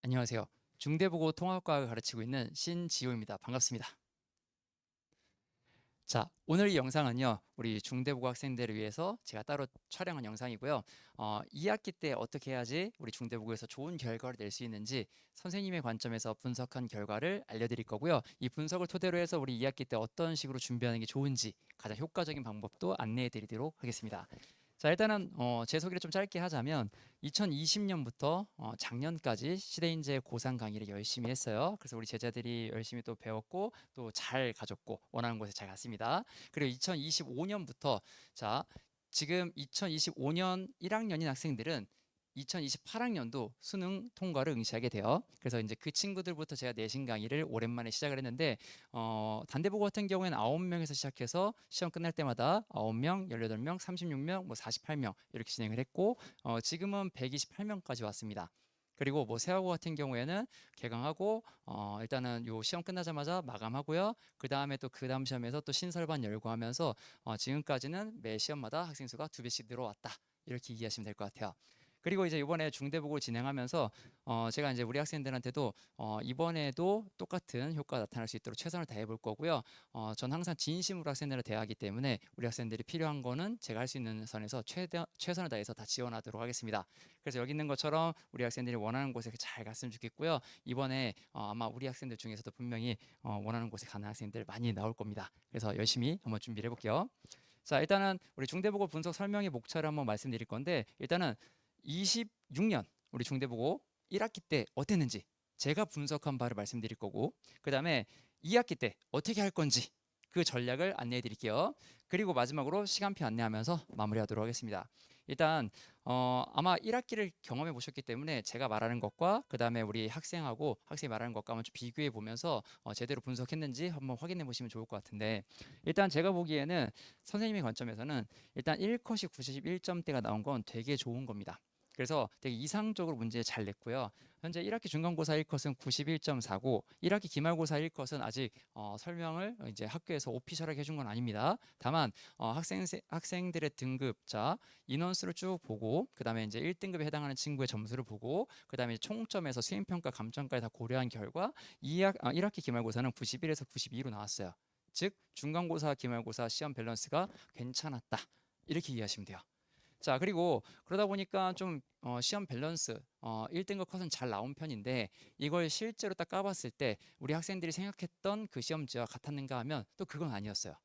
안녕하세요. 중대보고 통합과학을 가르치고 있는 신지호입니다. 반갑습니다. 자, 오늘 이 영상은요, 우리 중대보고 학생들을 위해서 제가 따로 촬영한 영상이고요. 2학기 때 어떻게 해야지 우리 중대보고에서 좋은 결과를 낼 수 있는지 선생님의 관점에서 분석한 결과를 알려드릴 거고요. 이 분석을 토대로 해서 우리 2학기 때 어떤 식으로 준비하는 게 좋은지 가장 효과적인 방법도 안내해 드리도록 하겠습니다. 자, 일단은 제 소개를 좀 짧게 하자면 2020년부터 작년까지 시대인재 고상 강의를 열심히 했어요. 그래서 우리 제자들이 열심히 또 배웠고 또 잘 가졌고 원하는 곳에 잘 갔습니다. 그리고 2025년부터 자, 지금 2025년 1학년인 학생들은 2028학년도 수능 통과를 응시하게 돼요. 그래서 이제 그 친구들부터 제가 내신 강의를 오랜만에 시작을 했는데 단대보고 같은 경우에는 9명에서 시작해서 시험 끝날 때마다 9명, 18명, 36명, 뭐 48명 이렇게 진행을 했고 지금은 128명까지 왔습니다. 그리고 뭐 세하고 같은 경우에는 개강하고 일단은 요 시험 끝나자마자 마감하고요. 그 다음에 또 그 다음 시험에서 또 신설반 열고 하면서 지금까지는 매 시험마다 학생 수가 2배씩 늘어왔다. 이렇게 이해하시면 될 것 같아요. 그리고 이제 이번에 중대보고 진행하면서 제가 이제 우리 학생들한테도 이번에도 똑같은 효과가 나타날 수 있도록 최선을 다해 볼 거고요. 전 항상 진심으로 학생들을 대하기 때문에 우리 학생들이 필요한 거는 제가 할 수 있는 선에서 최선을 다해서 다 지원하도록 하겠습니다. 그래서 여기 있는 것처럼 우리 학생들이 원하는 곳에 잘 갔으면 좋겠고요. 이번에 아마 우리 학생들 중에서도 분명히 원하는 곳에 가는 학생들 많이 나올 겁니다. 그래서 열심히 한번 준비를 해볼게요. 자, 일단은 우리 중대보고 분석 설명의 목차를 한번 말씀드릴 건데 일단은 26년 우리 중대보고 1학기 때 어땠는지 제가 분석한 바를 말씀드릴 거고 그 다음에 2학기 때 어떻게 할 건지 그 전략을 안내해 드릴게요. 그리고 마지막으로 시간표 안내하면서 마무리하도록 하겠습니다. 일단 아마 1학기를 경험해 보셨기 때문에 제가 말하는 것과 그 다음에 우리 학생하고 학생이 말하는 것과 한번 좀 비교해 보면서 제대로 분석했는지 한번 확인해 보시면 좋을 것 같은데 일단 제가 보기에는 선생님의 관점에서는 일단 1컷이 91점대가 나온 건 되게 좋은 겁니다. 그래서 되게 이상적으로 문제 잘 냈고요. 현재 1학기 중간고사 1컷은 91.4고 1학기 기말고사 1컷은 아직 설명을 이제 학교에서 오피셜하게 해준 건 아닙니다. 다만 학생들의 등급자 인원수를 쭉 보고 그다음에 이제 1등급에 해당하는 친구의 점수를 보고 그다음에 총점에서 수행평가 감점까지 다 고려한 결과 1학기 기말고사는 91에서 92로 나왔어요. 즉 중간고사 기말고사 시험 밸런스가 괜찮았다. 이렇게 이해하시면 돼요. 자, 그리고 그러다 보니까 좀 시험 밸런스 1등급 컷은 잘 나온 편인데 이걸 실제로 딱 까봤을 때 우리 학생들이 생각했던 그 시험지와 같았는가 하면 또 그건 아니었어요.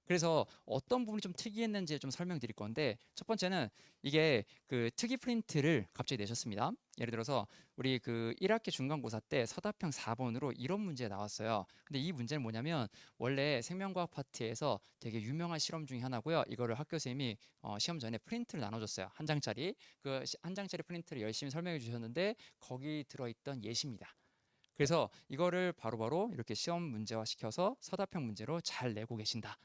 그래서 어떤 부분이 좀 특이했는지 좀 설명드릴 건데 첫 번째는 이게 그 특이 프린트를 갑자기 내셨습니다. 예를 들어서 우리 그 1학기 중간고사 때 서답형 4번으로 이런 문제 나왔어요. 근데 이 문제는 뭐냐면 원래 생명과학 파트에서 되게 유명한 실험 중에 하나고요. 이거를 학교 선생님이 시험 전에 프린트를 나눠줬어요. 한 장짜리. 그 한 장짜리 프린트를 열심히 설명해 주셨는데 거기 들어있던 예시입니다. 그래서 이거를 바로바로 이렇게 시험 문제화 시켜서 서답형 문제로 잘 내고 계신다.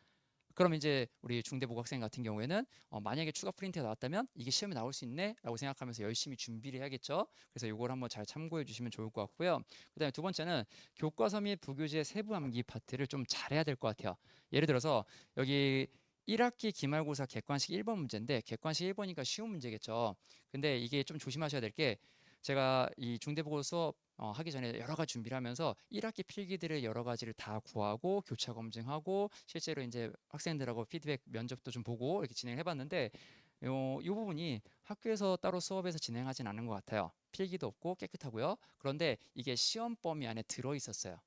그럼 이제 우리 중대보고 학생 같은 경우에는 만약에 추가 프린트가 나왔다면 이게 시험에 나올 수 있네 라고 생각하면서 열심히 준비를 해야겠죠. 그래서 이걸 한번 잘 참고해 주시면 좋을 것 같고요. 그 다음에 두 번째는 교과서 및 부교재 세부 암기 파트를 좀 잘해야 될 것 같아요. 예를 들어서 여기 1학기 기말고사 객관식 1번 문제인데 객관식 1번이니까 쉬운 문제겠죠. 근데 이게 좀 조심하셔야 될 게 제가 이 중대보고 수업 하기 전에 여러 가지 준비를 하면서 1학기 필기들을 여러 가지를 다 구하고 교차 검증하고 실제로 이제 학생들하고 피드백 면접도 좀 보고 이렇게 진행을 해봤는데 이 부분이 학교에서 따로 수업에서 진행하진 않은 것 같아요. 필기도 없고 깨끗하고요. 그런데 이게 시험 범위 안에 들어 있었어요.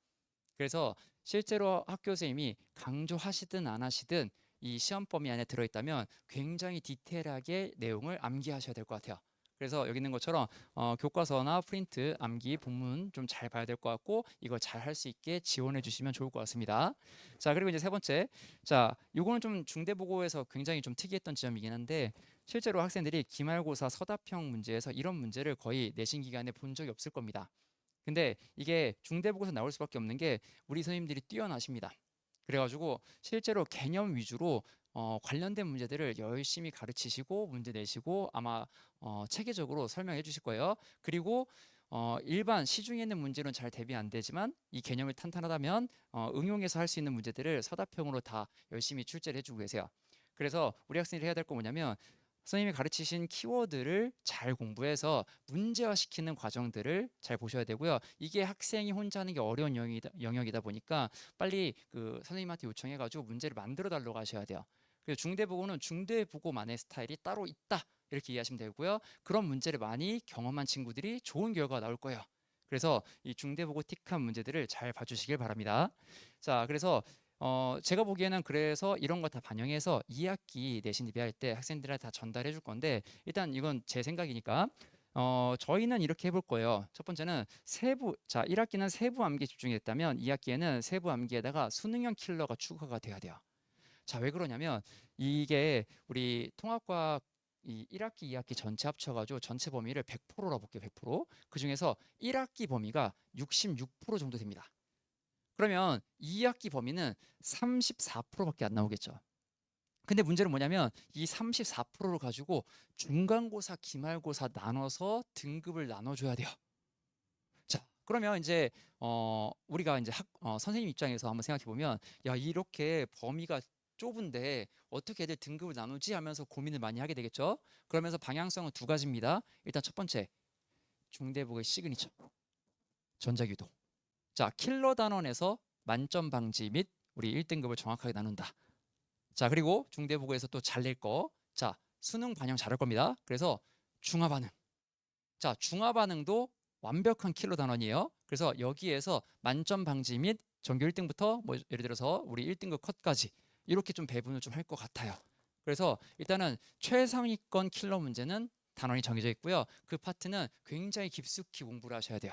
그래서 실제로 학교 선생님이 강조하시든 안 하시든 이 시험 범위 안에 들어있다면 굉장히 디테일하게 내용을 암기하셔야 될 것 같아요. 그래서 여기 있는 것처럼 교과서나 프린트, 암기, 본문 좀 잘 봐야 될 것 같고 이걸 잘 할 수 있게 지원해 주시면 좋을 것 같습니다. 자, 그리고 이제 세 번째. 자, 요거는 좀 중대보고에서 굉장히 좀 특이했던 지점이긴 한데 실제로 학생들이 기말고사 서답형 문제에서 이런 문제를 거의 내신 기간에 본 적이 없을 겁니다. 근데 이게 중대보고에서 나올 수밖에 없는 게 우리 선생님들이 뛰어나십니다. 그래가지고 실제로 개념 위주로 관련된 문제들을 열심히 가르치시고 문제 내시고 아마 체계적으로 설명해 주실 거예요. 그리고 일반 시중에 있는 문제는 잘 대비 안 되지만 이 개념을 탄탄하다면 응용해서 할 수 있는 문제들을 서답형으로 다 열심히 출제를 해주고 계세요. 그래서 우리 학생들이 해야 될 거 뭐냐면 선생님이 가르치신 키워드를 잘 공부해서 문제화시키는 과정들을 잘 보셔야 되고요. 이게 학생이 혼자 하는 게 어려운 영역이다 보니까 빨리 그 선생님한테 요청해가지고 문제를 만들어 달라고 하셔야 돼요. 그래서 중대국어는 중대국어만의 스타일이 따로 있다, 이렇게 이해하시면 되고요. 그런 문제를 많이 경험한 친구들이 좋은 결과가 나올 거예요. 그래서 이 중대국어 틱한 문제들을 잘 봐주시길 바랍니다. 자, 그래서 제가 보기에는 그래서 이런 거 다 반영해서 2학기 내신 대비할 때 학생들한테 다 전달해 줄 건데, 일단 이건 제 생각이니까 저희는 이렇게 해볼 거예요. 첫 번째는 자, 1학기는 세부 암기에 집중했다면 2학기에는 세부 암기에다가 수능형 킬러가 추가가 돼야 돼요. 자, 왜 그러냐면 이게 우리 통합과학 이 1학기, 2학기 전체 합쳐가지고 전체 범위를 100%라 볼게요. 100%. 그중에서 1학기 범위가 66% 정도 됩니다. 그러면 2학기 범위는 34%밖에 안 나오겠죠. 근데 문제는 뭐냐면 이 34%를 가지고 중간고사, 기말고사 나눠서 등급을 나눠줘야 돼요. 자, 그러면 이제 우리가 이제 선생님 입장에서 한번 생각해 보면, 야, 이렇게 범위가 좁은데 어떻게 애들 등급을 나누지 하면서 고민을 많이 하게 되겠죠. 그러면서 방향성은 두 가지입니다. 일단 첫 번째, 중대국의 시그니처, 전자규도. 자, 킬러 단원에서 만점 방지 및 우리 1등급을 정확하게 나눈다. 자, 그리고 중대국어에서 또 잘 낼 거. 자, 수능 반영 잘할 겁니다. 그래서 중화 반응. 자, 중화 반응도 완벽한 킬러 단원이에요. 그래서 여기에서 만점 방지 및 전교 1등부터 뭐 예를 들어서 우리 1등급 컷까지 이렇게 좀 배분을 좀 할 것 같아요. 그래서 일단은 최상위권 킬러 문제는 단원이 정해져 있고요. 그 파트는 굉장히 깊숙이 공부를 하셔야 돼요.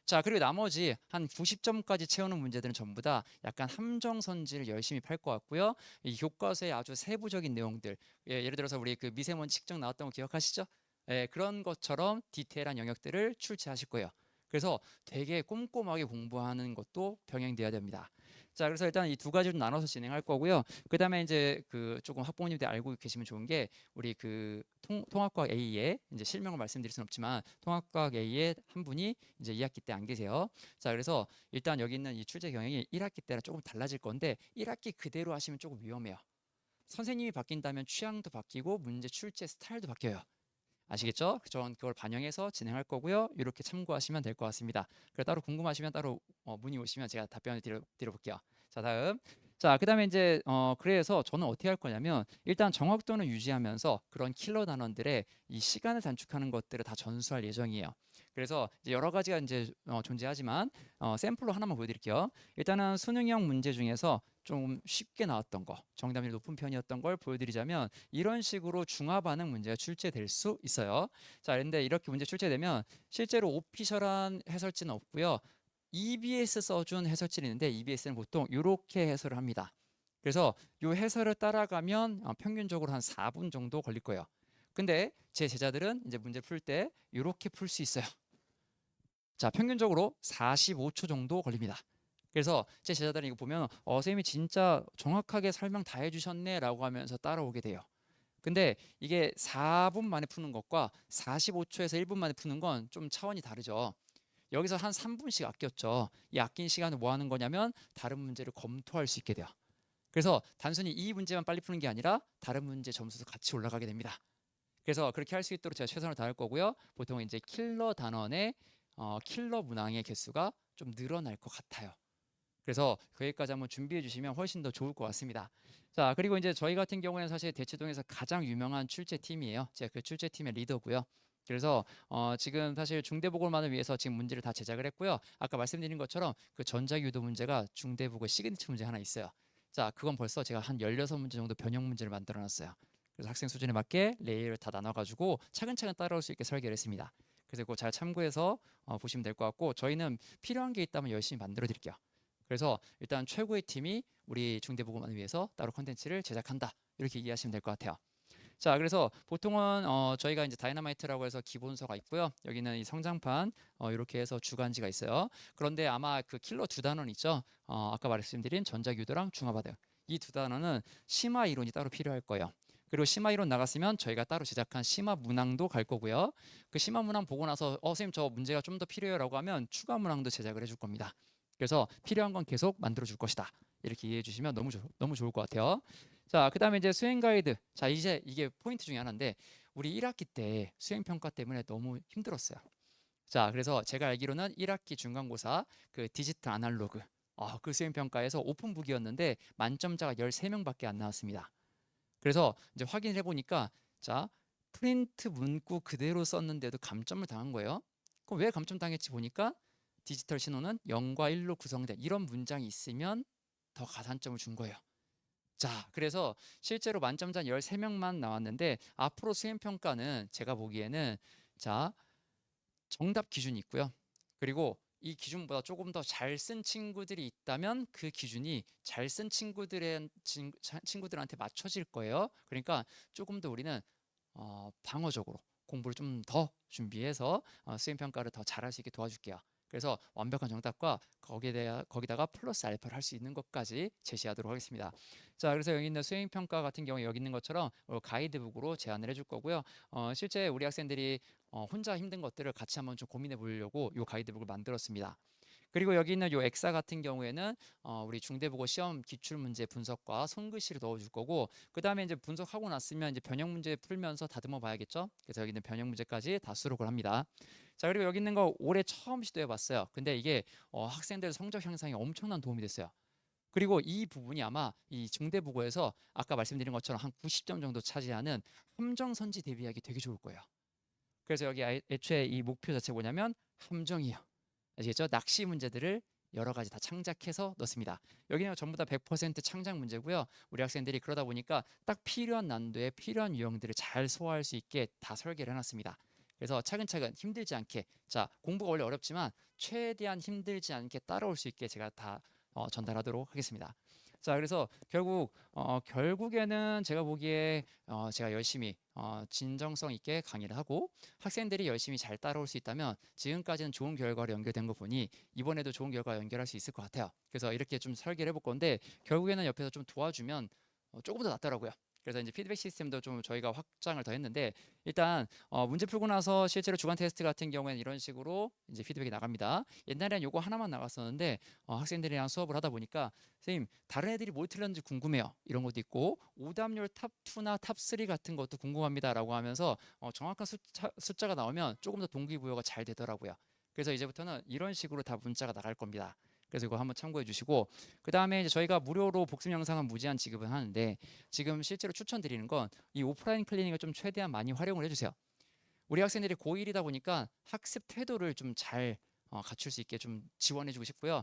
자, 그리고 나머지 한 90점까지 채우는 문제들은 전부 다 약간 함정선지를 열심히 팔 것 같고요. 이 교과서의 아주 세부적인 내용들, 예를 들어서 우리 그 미세먼지 측정 나왔던 거 기억하시죠? 예, 그런 것처럼 디테일한 영역들을 출제하실 거예요. 그래서 되게 꼼꼼하게 공부하는 것도 병행돼야 됩니다. 자, 그래서 일단 이 두 가지로 나눠서 진행할 거고요. 그다음에 이제 그 조금 학부모님들 알고 계시면 좋은 게, 우리 그 통합과학 A의 이제 실명을 말씀드릴 수는 없지만 통합과학 A의 한 분이 이제 2학기 때 안 계세요. 자, 그래서 일단 여기 있는 이 출제 경향이 1학기 때랑 조금 달라질 건데 1학기 그대로 하시면 조금 위험해요. 선생님이 바뀐다면 취향도 바뀌고 문제 출제 스타일도 바뀌어요. 아시겠죠? 전 그걸 반영해서 진행할 거고요. 이렇게 참고하시면 될 것 같습니다. 그래 따로 궁금하시면 따로 문의 오시면 제가 답변을 드려볼게요. 자, 다음. 자, 그다음에 이제 그래서 저는 어떻게 할 거냐면 일단 정확도는 유지하면서 그런 킬러 단원들의 이 시간을 단축하는 것들을 다 전수할 예정이에요. 그래서 이제 여러 가지가 이제 존재하지만 샘플로 하나만 보여드릴게요. 일단은 수능형 문제 중에서 좀 쉽게 나왔던 거, 정답률이 높은 편이었던 걸 보여드리자면 이런 식으로 중화 반응 문제가 출제될 수 있어요. 자, 그런데 이렇게 문제 출제되면 실제로 오피셜한 해설지는 없고요. EBS 써준 해설지는 있는데 EBS는 보통 이렇게 해설을 합니다. 그래서 이 해설을 따라가면 평균적으로 한 4분 정도 걸릴 거예요. 근데 제 제자들은 이제 문제 풀 때 이렇게 풀 수 있어요. 자, 평균적으로 45초 정도 걸립니다. 그래서 제 제자들이 이거 보면 선생님이 진짜 정확하게 설명 다 해주셨네 라고 하면서 따라오게 돼요. 근데 이게 4분 만에 푸는 것과 45초에서 1분 만에 푸는 건 좀 차원이 다르죠. 여기서 한 3분씩 아꼈죠. 이 아낀 시간을 뭐 하는 거냐면 다른 문제를 검토할 수 있게 돼요. 그래서 단순히 이 문제만 빨리 푸는 게 아니라 다른 문제 점수도 같이 올라가게 됩니다. 그래서 그렇게 할 수 있도록 제가 최선을 다할 거고요. 보통 이제 킬러 단원의 킬러 문항의 개수가 좀 늘어날 것 같아요. 그래서 거기까지 한번 준비해 주시면 훨씬 더 좋을 것 같습니다. 자, 그리고 이제 저희 같은 경우에는 사실 대치동에서 가장 유명한 출제팀이에요. 제가 그 출제팀의 리더고요. 그래서 지금 사실 중대보고만을 위해서 지금 문제를 다 제작을 했고요. 아까 말씀드린 것처럼 그 전자유도 문제가 중대보고 시그니처 문제 하나 있어요. 자, 그건 벌써 제가 한 16문제 정도 변형 문제를 만들어 놨어요. 그래서 학생 수준에 맞게 레이어를 다 나눠가지고 차근차근 따라올 수 있게 설계를 했습니다. 그래서 그거 잘 참고해서 보시면 될 것 같고, 저희는 필요한 게 있다면 열심히 만들어 드릴게요. 그래서 일단 최고의 팀이 우리 중대보고만을 위해서 따로 콘텐츠를 제작한다, 이렇게 이해하시면 될 것 같아요. 자, 그래서 보통은 저희가 이제 다이너마이트라고 해서 기본서가 있고요. 여기는 이 성장판 이렇게 해서 주간지가 있어요. 그런데 아마 그 킬러 두 단원 있죠. 아까 말씀드린 전자규도랑 중화바둑, 이 두 단원은 심화 이론이 따로 필요할 거예요. 그리고 심화 이론 나갔으면 저희가 따로 제작한 심화 문항도 갈 거고요. 그 심화 문항 보고 나서 선생님 저 문제가 좀 더 필요해요라고 하면 추가 문항도 제작을 해줄 겁니다. 그래서 필요한 건 계속 만들어 줄 것이다, 이렇게 이해해 주시면 너무 좋을 것 같아요. 자, 그다음에 이제 수행 가이드. 자, 이제 이게 포인트 중에 하나인데 우리 1학기 때 수행 평가 때문에 너무 힘들었어요. 자, 그래서 제가 알기로는 1학기 중간고사 그 디지털 아날로그 그 수행 평가에서 오픈북이었는데 만점자가 13명밖에 안 나왔습니다. 그래서 이제 확인을 해보니까 자, 프린트 문구 그대로 썼는데도 감점을 당한 거예요. 그럼 왜 감점 당했지 보니까 디지털 신호는 0과 1로 구성된 이런 문장이 있으면 더 가산점을 준 거예요. 자, 그래서 실제로 만점자 13명만 나왔는데 앞으로 수행평가는 제가 보기에는 자, 정답 기준이 있고요. 그리고 이 기준보다 조금 더 잘 쓴 친구들이 있다면 그 기준이 잘 쓴 친구들한테 맞춰질 거예요. 그러니까 조금 더 우리는 방어적으로 공부를 좀 더 준비해서 수행평가를 더 잘할 수 있게 도와줄게요. 그래서 완벽한 정답과 거기다가 플러스 알파를 할 수 있는 것까지 제시하도록 하겠습니다. 자, 그래서 여기 있는 수행평가 같은 경우에 여기 있는 것처럼 가이드북으로 제안을 해줄 거고요. 실제 우리 학생들이 혼자 힘든 것들을 같이 한번 좀 고민해 보려고 이 가이드북을 만들었습니다. 그리고 여기 있는 요 엑사 같은 경우에는 우리 중대국어 시험 기출 문제 분석과 손글씨를 넣어줄 거고 그 다음에 이제 분석하고 났으면 이제 변형 문제 풀면서 다듬어 봐야겠죠. 그래서 여기 있는 변형 문제까지 다 수록을 합니다. 자, 그리고 여기 있는 거 올해 처음 시도해 봤어요. 근데 이게 학생들 성적 향상에 엄청난 도움이 됐어요. 그리고 이 부분이 아마 이 중대국어에서 아까 말씀드린 것처럼 한 90점 정도 차지하는 함정 선지 대비하기 되게 좋을 거예요. 그래서 여기 애초에 이 목표 자체 뭐냐면 함정이요. 아시겠죠? 낚시 문제들을 여러 가지 다 창작해서 넣습니다. 여기는 전부 다 100% 창작 문제고요. 우리 학생들이 그러다 보니까 딱 필요한 난도에 필요한 유형들을 잘 소화할 수 있게 다 설계를 해놨습니다. 그래서 차근차근 힘들지 않게 자 공부가 원래 어렵지만 최대한 힘들지 않게 따라올 수 있게 제가 다 전달하도록 하겠습니다. 자, 그래서 결국에는 제가 보기에 제가 열심히 진정성 있게 강의를 하고 학생들이 열심히 잘 따라올 수 있다면 지금까지는 좋은 결과로 연결된 거 보니 이번에도 좋은 결과 연결할 수 있을 것 같아요. 그래서 이렇게 좀 설계를 해볼 건데 결국에는 옆에서 좀 도와주면 조금 더 낫더라고요. 그래서 이제 피드백 시스템도 좀 저희가 확장을 더 했는데 일단 문제 풀고 나서 실제로 주간 테스트 같은 경우에는 이런 식으로 이제 피드백이 나갑니다. 옛날에는 요거 하나만 나갔었는데 학생들이랑 수업을 하다 보니까 선생님 다른 애들이 뭘 틀렸는지 궁금해요. 이런 것도 있고 오답률 탑2나 탑3 같은 것도 궁금합니다라고 하면서 정확한 숫자가 나오면 조금 더 동기부여가 잘 되더라고요. 그래서 이제부터는 이런 식으로 다 문자가 나갈 겁니다. 그래서 이거 한번 참고해 주시고 그 다음에 이제 저희가 무료로 복습 영상은 무제한 지급을 하는데 지금 실제로 추천드리는 건 이 오프라인 클리닉을 좀 최대한 많이 활용을 해주세요. 우리 학생들이 고1이다 보니까 학습 태도를 좀 잘 갖출 수 있게 좀 지원해주고 싶고요.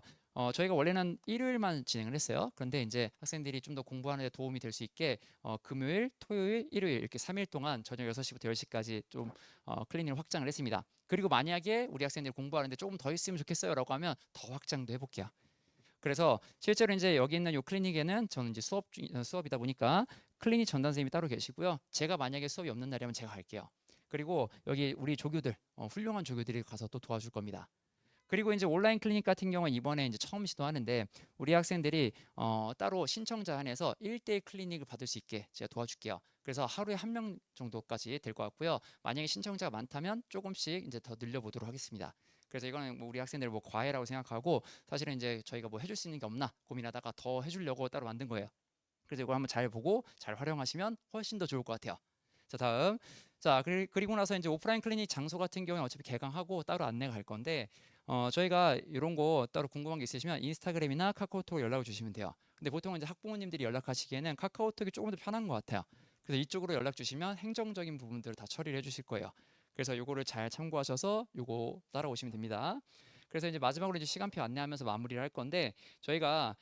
저희가 원래는 일요일만 진행을 했어요. 그런데 이제 학생들이 좀 더 공부하는 데 도움이 될 수 있게 금요일, 토요일, 일요일 이렇게 3일 동안 저녁 6시부터 10시까지 좀 클리닉을 확장을 했습니다. 그리고 만약에 우리 학생들이 공부하는데 조금 더 있으면 좋겠어요라고 하면 더 확장도 해볼게요. 그래서 실제로 이제 여기 있는 요 클리닉에는 저는 이제 수업이다 보니까 클리닉 전담 선생님이 따로 계시고요. 제가 만약에 수업이 없는 날이면 제가 갈게요. 그리고 여기 우리 조교들 훌륭한 조교들이 가서 또 도와줄 겁니다. 그리고 이제 온라인 클리닉 같은 경우는 이번에 이제 처음 시도하는데 우리 학생들이 따로 신청자 한해서 1대1 클리닉을 받을 수 있게 제가 도와줄게요. 그래서 하루에 한 명 정도까지 될 것 같고요. 만약에 신청자가 많다면 조금씩 이제 더 늘려보도록 하겠습니다. 그래서 이거는 뭐 우리 학생들 뭐 과외라고 생각하고 사실은 이제 저희가 뭐 해줄 수 있는 게 없나 고민하다가 더 해주려고 따로 만든 거예요. 그래서 이걸 한번 잘 보고 잘 활용하시면 훨씬 더 좋을 것 같아요. 자, 다음. 자, 그리고 나서 이제 오프라인 클리닉 장소 같은 경우는 어차피 개강하고 따로 안내가 갈 건데 저희가 이런 거 따로 궁금한 게 있으시면 인스타그램이나 카카오톡 연락을 주시면 돼요. 근데 보통 이제 학부모님들이 연락하시기에는 카카오톡이 조금 더 편한 것 같아요. 그래서 이쪽으로 연락 주시면 행정적인 부분들을 다 처리를 해주실 거예요. 그래서 요거를 잘 참고하셔서 요거 따라오시면 됩니다. 그래서 이제 마지막으로 이제 시간표 안내하면서 마무리를 할 건데 저희가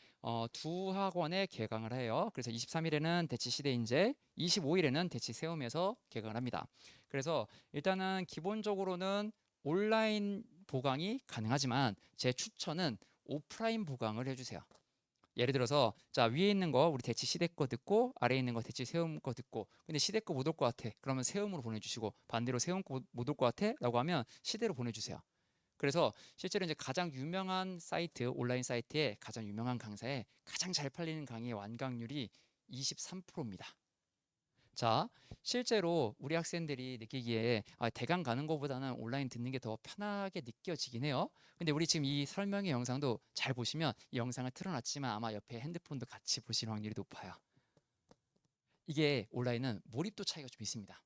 두 학원에 개강을 해요. 그래서 23일에는 대치 시대인재, 25일에는 대치 세움에서 개강을 합니다. 그래서 일단은 기본적으로는 온라인 보강이 가능하지만 제 추천은 오프라인 보강을 해주세요. 예를 들어서 자 위에 있는 거 우리 대치 시대 거 듣고 아래에 있는 거 대치 세움 거 듣고 근데 시대 거 못 올 것 같아. 그러면 세움으로 보내주시고 반대로 세움 거 못 올 것 같아? 라고 하면 시대로 보내주세요. 그래서 실제로 이제 가장 유명한 사이트 온라인 사이트에 가장 유명한 강사에 가장 잘 팔리는 강의의 완강률이 23%입니다. 자, 실제로 우리 학생들이 느끼기에 대강 가는 것보다는 온라인 듣는 게 더 편하게 느껴지긴 해요. 근데 우리 지금 이 설명의 영상도 잘 보시면 이 영상을 틀어놨지만 아마 옆에 핸드폰도 같이 보실 확률이 높아요. 이게 온라인은 몰입도 차이가 좀 있습니다.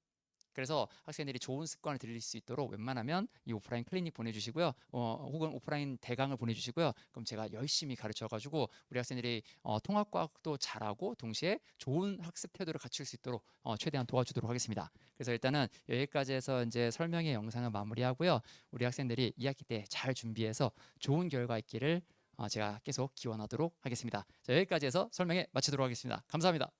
그래서 학생들이 좋은 습관을 들일 수 있도록 웬만하면 이 오프라인 클리닉 보내주시고요. 혹은 오프라인 대강을 보내주시고요. 그럼 제가 열심히 가르쳐가지고 우리 학생들이 통합과학도 잘하고 동시에 좋은 학습 태도를 갖출 수 있도록 최대한 도와주도록 하겠습니다. 그래서 일단은 여기까지 해서 이제 설명의 영상을 마무리하고요. 우리 학생들이 2학기 때 잘 준비해서 좋은 결과 있기를 제가 계속 기원하도록 하겠습니다. 자, 여기까지 해서 설명에 마치도록 하겠습니다. 감사합니다.